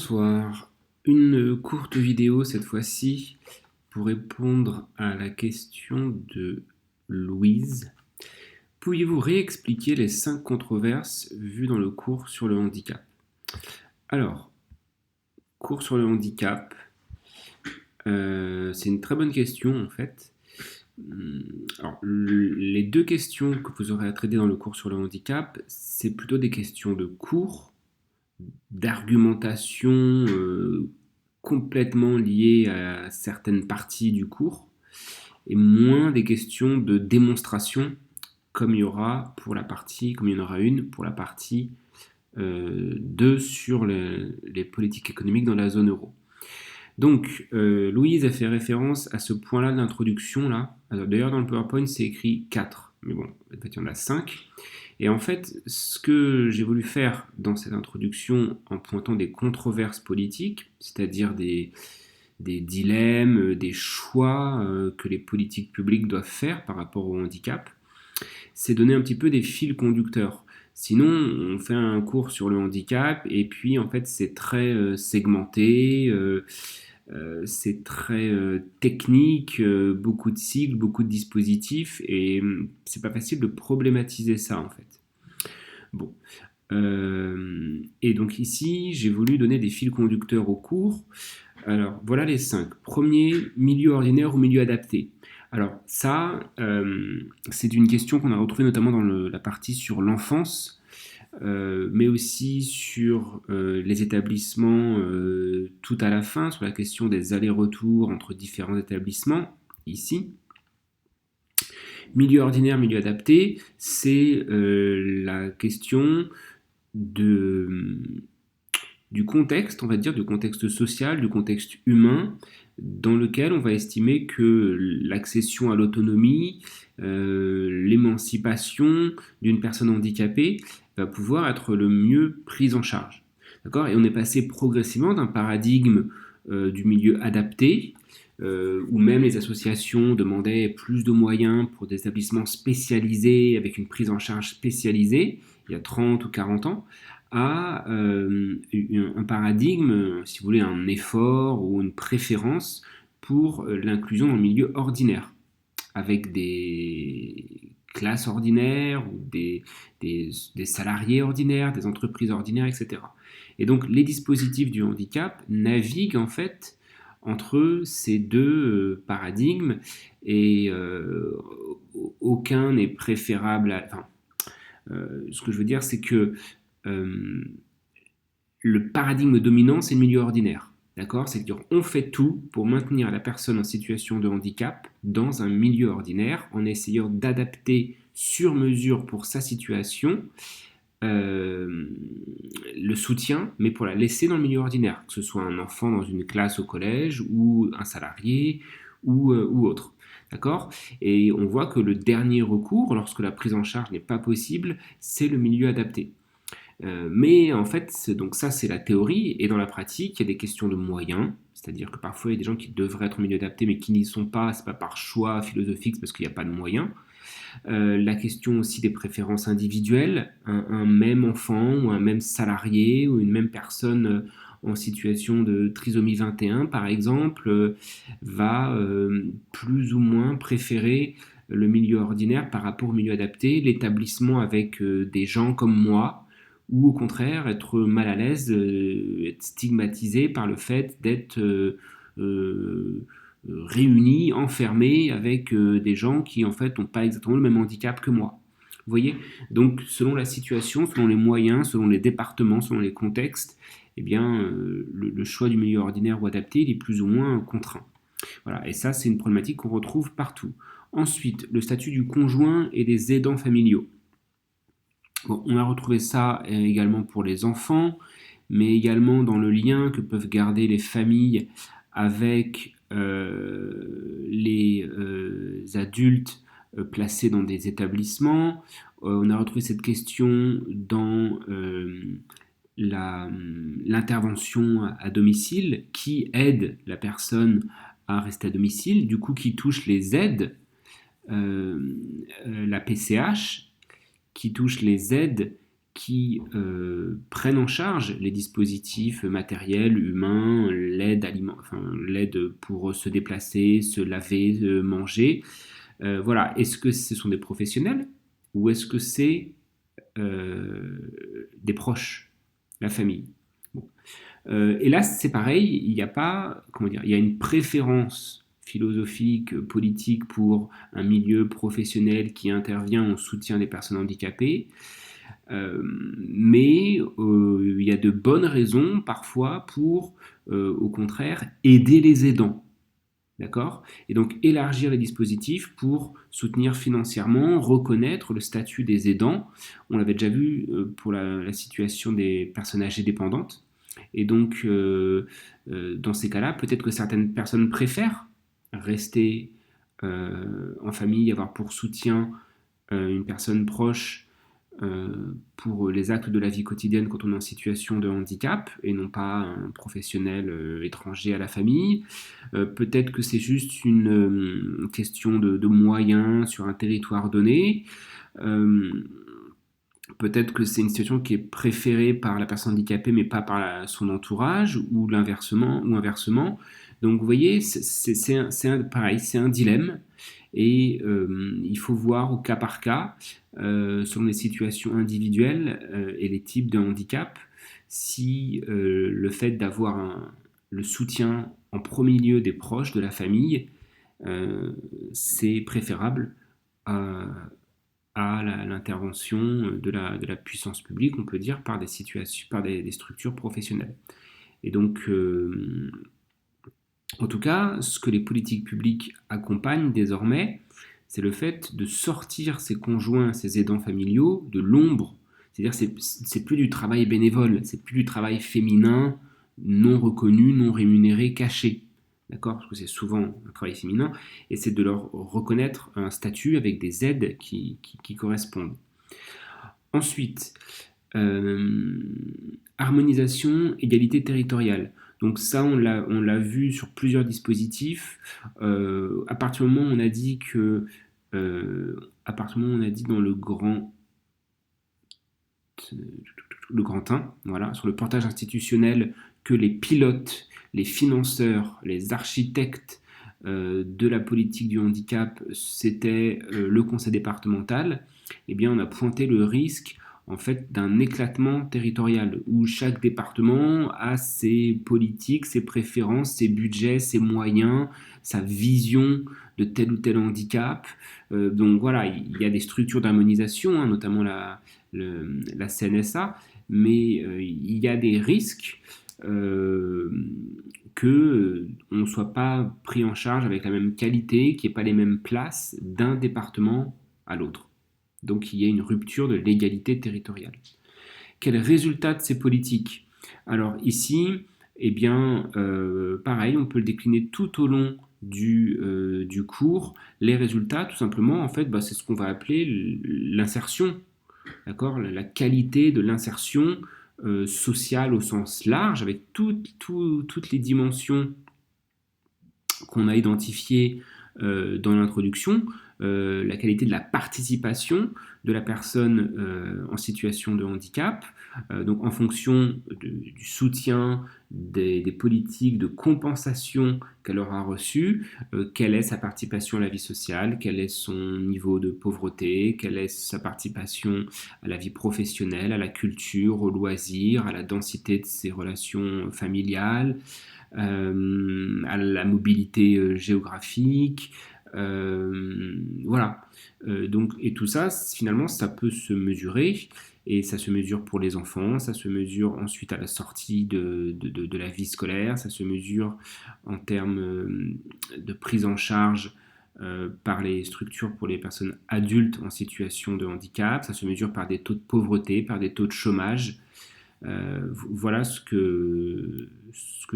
Bonsoir. Une courte vidéo cette fois-ci pour répondre à la question de Louise. Pourriez-vous réexpliquer les 5 controverses vues dans le cours sur le handicap? Alors, cours sur le handicap, c'est une très bonne question en fait. Alors, les deux questions que vous aurez à traiter dans le cours sur le handicap, c'est plutôt des questions de cours, d'argumentation complètement liées à certaines parties du cours, et moins des questions de démonstration, comme il y en aura une pour la partie 2 sur les politiques économiques dans la zone euro. Donc, Louise a fait référence à ce point-là de l'introduction, là. D'ailleurs, dans le PowerPoint, c'est écrit 4, mais bon, en fait, il y en a 5. Et en fait, ce que j'ai voulu faire dans cette introduction en pointant des controverses politiques, c'est-à-dire des dilemmes, des choix que les politiques publiques doivent faire par rapport au handicap, c'est donner un petit peu des fils conducteurs. Sinon, on fait un cours sur le handicap et puis en fait c'est très segmenté, c'est très technique, beaucoup de cycles, beaucoup de dispositifs et c'est pas facile de problématiser ça en fait. Bon. Et donc ici, j'ai voulu donner des fils conducteurs au cours. Alors, voilà les 5. Premier, milieu ordinaire ou milieu adapté. Alors ça, c'est une question qu'on a retrouvée notamment dans la partie sur l'enfance, mais aussi sur les établissements tout à la fin, sur la question des allers-retours entre différents établissements, ici. Milieu ordinaire, milieu adapté, c'est la question du contexte, on va dire, du contexte social, du contexte humain, dans lequel on va estimer que l'accession à l'autonomie, l'émancipation d'une personne handicapée va pouvoir être le mieux prise en charge. D'accord ? Et on est passé progressivement d'un paradigme du milieu adapté, où même les associations demandaient plus de moyens pour des établissements spécialisés, avec une prise en charge spécialisée, il y a 30 ou 40 ans, à un paradigme, si vous voulez, un effort ou une préférence pour l'inclusion dans le milieu ordinaire, avec des classes ordinaires ou des salariés ordinaires, des entreprises ordinaires, etc. Et donc les dispositifs du handicap naviguent en fait entre ces deux paradigmes et aucun n'est préférable enfin, ce que je veux dire, c'est que le paradigme dominant, c'est le milieu ordinaire. D'accord ? C'est-à-dire qu'on fait tout pour maintenir la personne en situation de handicap dans un milieu ordinaire en essayant d'adapter sur mesure pour sa situation le soutien, mais pour la laisser dans le milieu ordinaire, que ce soit un enfant dans une classe au collège ou un salarié ou autre. D'accord ? Et on voit que le dernier recours, lorsque la prise en charge n'est pas possible, c'est le milieu adapté. Mais en fait, donc ça c'est la théorie, et dans la pratique, il y a des questions de moyens, c'est-à-dire que parfois il y a des gens qui devraient être en milieu adapté mais qui n'y sont pas, c'est pas par choix philosophique, c'est parce qu'il n'y a pas de moyens. La question aussi des préférences individuelles, un même enfant ou un même salarié ou une même personne en situation de trisomie 21 par exemple, va plus ou moins préférer le milieu ordinaire par rapport au milieu adapté, l'établissement avec des gens comme moi, ou au contraire être mal à l'aise, être stigmatisé par le fait d'être réunis, enfermés avec des gens qui en fait n'ont pas exactement le même handicap que moi. Vous voyez ? Donc selon la situation, selon les moyens, selon les départements, selon les contextes, eh bien le choix du milieu ordinaire ou adapté, il est plus ou moins contraint. Voilà, et ça c'est une problématique qu'on retrouve partout. Ensuite, le statut du conjoint et des aidants familiaux. Bon, on a retrouvé ça également pour les enfants, mais également dans le lien que peuvent garder les familles avec les adultes placés dans des établissements. On a retrouvé cette question dans l'intervention à domicile, qui aide la personne à rester à domicile, du coup qui touche les aides, la PCH, qui touche les aides prennent en charge les dispositifs matériels, humains, l'aide pour se déplacer, se laver, manger. Voilà, est-ce que ce sont des professionnels ou est-ce que c'est des proches, la famille? Bon. Et là, c'est pareil, il n'y a pas, comment dire, il y a une préférence philosophique, politique pour un milieu professionnel qui intervient en soutien des personnes handicapées. Mais il y a de bonnes raisons parfois pour, au contraire, aider les aidants. D'accord? Et donc élargir les dispositifs pour soutenir financièrement, reconnaître le statut des aidants. On l'avait déjà vu pour la situation des personnes âgées dépendantes. Et donc, dans ces cas-là, peut-être que certaines personnes préfèrent rester en famille, avoir pour soutien une personne proche pour les actes de la vie quotidienne quand on est en situation de handicap et non pas un professionnel étranger à la famille. Peut-être que c'est juste une question de moyens sur un territoire donné. Euh, Peut-être que c'est une situation qui est préférée par la personne handicapée mais pas par son entourage ou l'inversement ou inversement. Donc vous voyez, pareil, c'est un dilemme et il faut voir au cas par cas, selon les situations individuelles et les types de handicap, si le fait d'avoir le soutien en premier lieu des proches, de la famille, c'est préférable à, l'intervention de la puissance publique, on peut dire, par des situations, par des structures professionnelles. Et donc, en tout cas, ce que les politiques publiques accompagnent désormais, c'est le fait de sortir ces conjoints, ces aidants familiaux de l'ombre. C'est-à-dire c'est plus du travail bénévole, c'est plus du travail féminin, non reconnu, non rémunéré, caché. D'accord? Parce que c'est souvent un travail féminin, et c'est de leur reconnaître un statut avec des aides qui correspondent. Ensuite, euh, harmonisation, égalité territoriale. Donc ça, on l'a vu sur plusieurs dispositifs. À partir du moment où on a dit que, à partir du moment où on a dit dans le grand 1, voilà, sur le portage institutionnel, que les pilotes, les financeurs, les architectes de la politique du handicap, c'était le conseil départemental, eh bien on a pointé le risque en fait d'un éclatement territorial où chaque département a ses politiques, ses préférences, ses budgets, ses moyens, sa vision de tel ou tel handicap. Donc voilà, il y a des structures d'harmonisation, hein, notamment la CNSA, mais il y a des risques que on ne soit pas pris en charge avec la même qualité, qu'il n'y ait pas les mêmes places d'un département à l'autre. Donc il y a une rupture de l'égalité territoriale. Quel résultat de ces politiques? Alors ici, eh bien, pareil, on peut le décliner tout au long du cours. Les résultats, tout simplement, en fait, c'est ce qu'on va appeler l'insertion, d'accord? La qualité de l'insertion sociale au sens large, avec toutes les dimensions qu'on a identifiées dans l'introduction, la qualité de la participation de la personne en situation de handicap, donc en fonction du soutien des politiques de compensation qu'elle aura reçues, quelle est sa participation à la vie sociale, quel est son niveau de pauvreté, quelle est sa participation à la vie professionnelle, à la culture, aux loisirs, à la densité de ses relations familiales, à la mobilité géographique, voilà. Donc, et tout ça, finalement, ça peut se mesurer, et ça se mesure pour les enfants, ça se mesure ensuite à la sortie de la vie scolaire, ça se mesure en termes de prise en charge par les structures pour les personnes adultes en situation de handicap, ça se mesure par des taux de pauvreté, par des taux de chômage. Voilà ce que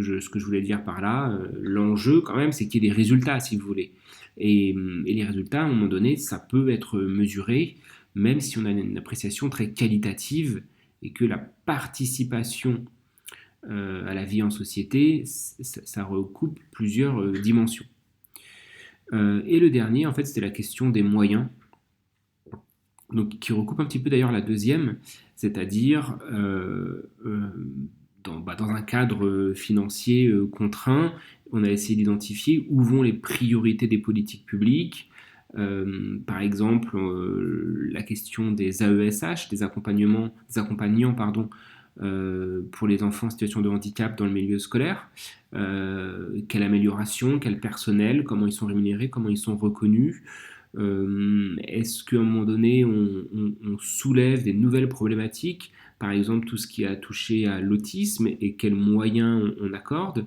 je voulais dire par là. L'enjeu, quand même, c'est qu'il y ait des résultats, si vous voulez. Et les résultats, à un moment donné, ça peut être mesuré, même si on a une appréciation très qualitative et que la participation à la vie en société, ça recoupe plusieurs dimensions. Et le dernier, en fait, c'était la question des moyens. donc qui recoupe un petit peu d'ailleurs la deuxième, c'est-à-dire dans un cadre financier contraint, on a essayé d'identifier où vont les priorités des politiques publiques. Par exemple, la question des AESH, des accompagnants pardon, pour les enfants en situation de handicap dans le milieu scolaire. Quelle amélioration, quel personnel, comment ils sont rémunérés, comment ils sont reconnus. Est-ce qu'à un moment donné, on soulève des nouvelles problématiques, par exemple tout ce qui a touché à l'autisme et quels moyens on accorde,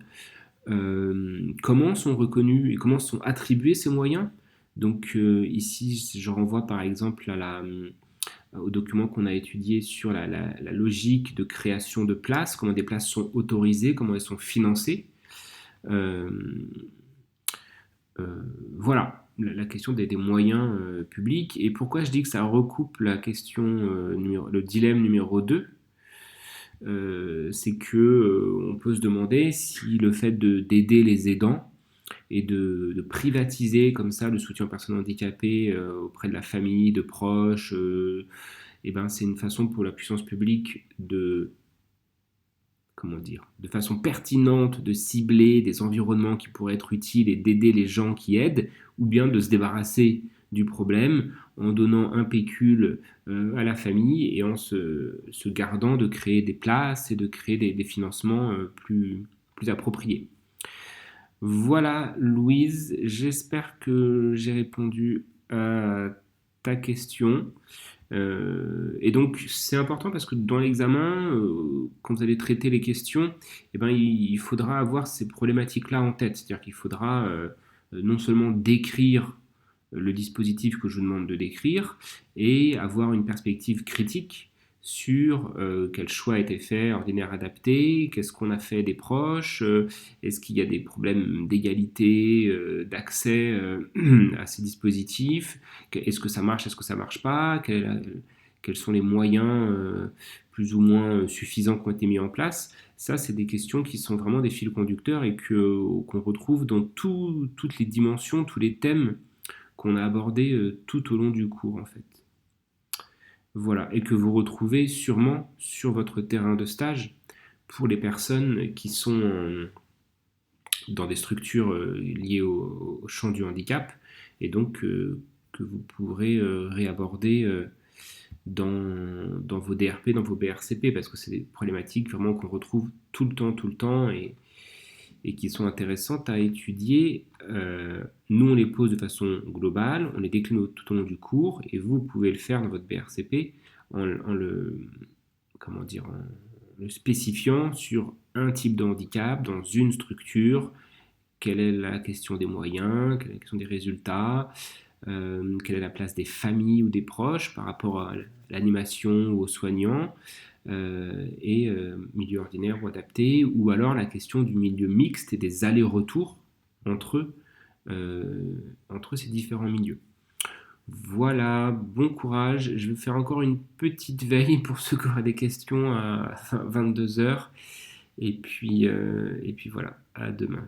comment sont reconnus et comment sont attribués ces moyens. Donc ici, je renvoie par exemple au document qu'on a étudié sur la logique de création de places, comment des places sont autorisées, comment elles sont financées. Euh, voilà, la question des moyens publics. Et pourquoi je dis que ça recoupe la question, le dilemme numéro 2, c'est que on peut se demander si le fait d'aider les aidants et de privatiser comme ça le soutien aux personnes handicapées auprès de la famille, de proches, et ben c'est une façon pour la puissance publique comment dire, de façon pertinente de cibler des environnements qui pourraient être utiles et d'aider les gens qui aident, ou bien de se débarrasser du problème en donnant un pécule à la famille et en se gardant de créer des places et de créer des financements plus appropriés. Voilà, Louise, j'espère que j'ai répondu à ta question. Et donc, c'est important parce que dans l'examen, quand vous allez traiter les questions, eh ben, il faudra avoir ces problématiques-là en tête. C'est-à-dire qu'il faudra non seulement décrire le dispositif que je vous demande de décrire et avoir une perspective critique sur quel choix a été fait, ordinaire, adapté, qu'est-ce qu'on a fait des proches, est-ce qu'il y a des problèmes d'égalité, d'accès à ces dispositifs, est-ce que ça marche, est-ce que ça marche pas, quels sont les moyens plus ou moins suffisants qui ont été mis en place. Ça, c'est des questions qui sont vraiment des fils conducteurs et qu'on retrouve dans toutes les dimensions, tous les thèmes qu'on a abordés tout au long du cours en fait. Voilà, et que vous retrouvez sûrement sur votre terrain de stage pour les personnes qui sont dans des structures liées au champ du handicap et donc que vous pourrez réaborder dans vos DRP, dans vos BRCP, parce que c'est des problématiques vraiment qu'on retrouve tout le temps et qui sont intéressantes à étudier. Nous, on les pose de façon globale, on les décline tout au long du cours, et vous pouvez le faire dans votre BRCP en le spécifiant sur un type de handicap, dans une structure, quelle est la question des moyens, quelle est la question des résultats, quelle est la place des familles ou des proches par rapport à l'animation ou aux soignants, et milieu ordinaire ou adapté, ou alors la question du milieu mixte et des allers-retours entre, entre ces différents milieux. Voilà, bon courage. Je vais faire encore une petite veille pour ceux qui auraient des questions à 22 heures. Et puis voilà, à demain.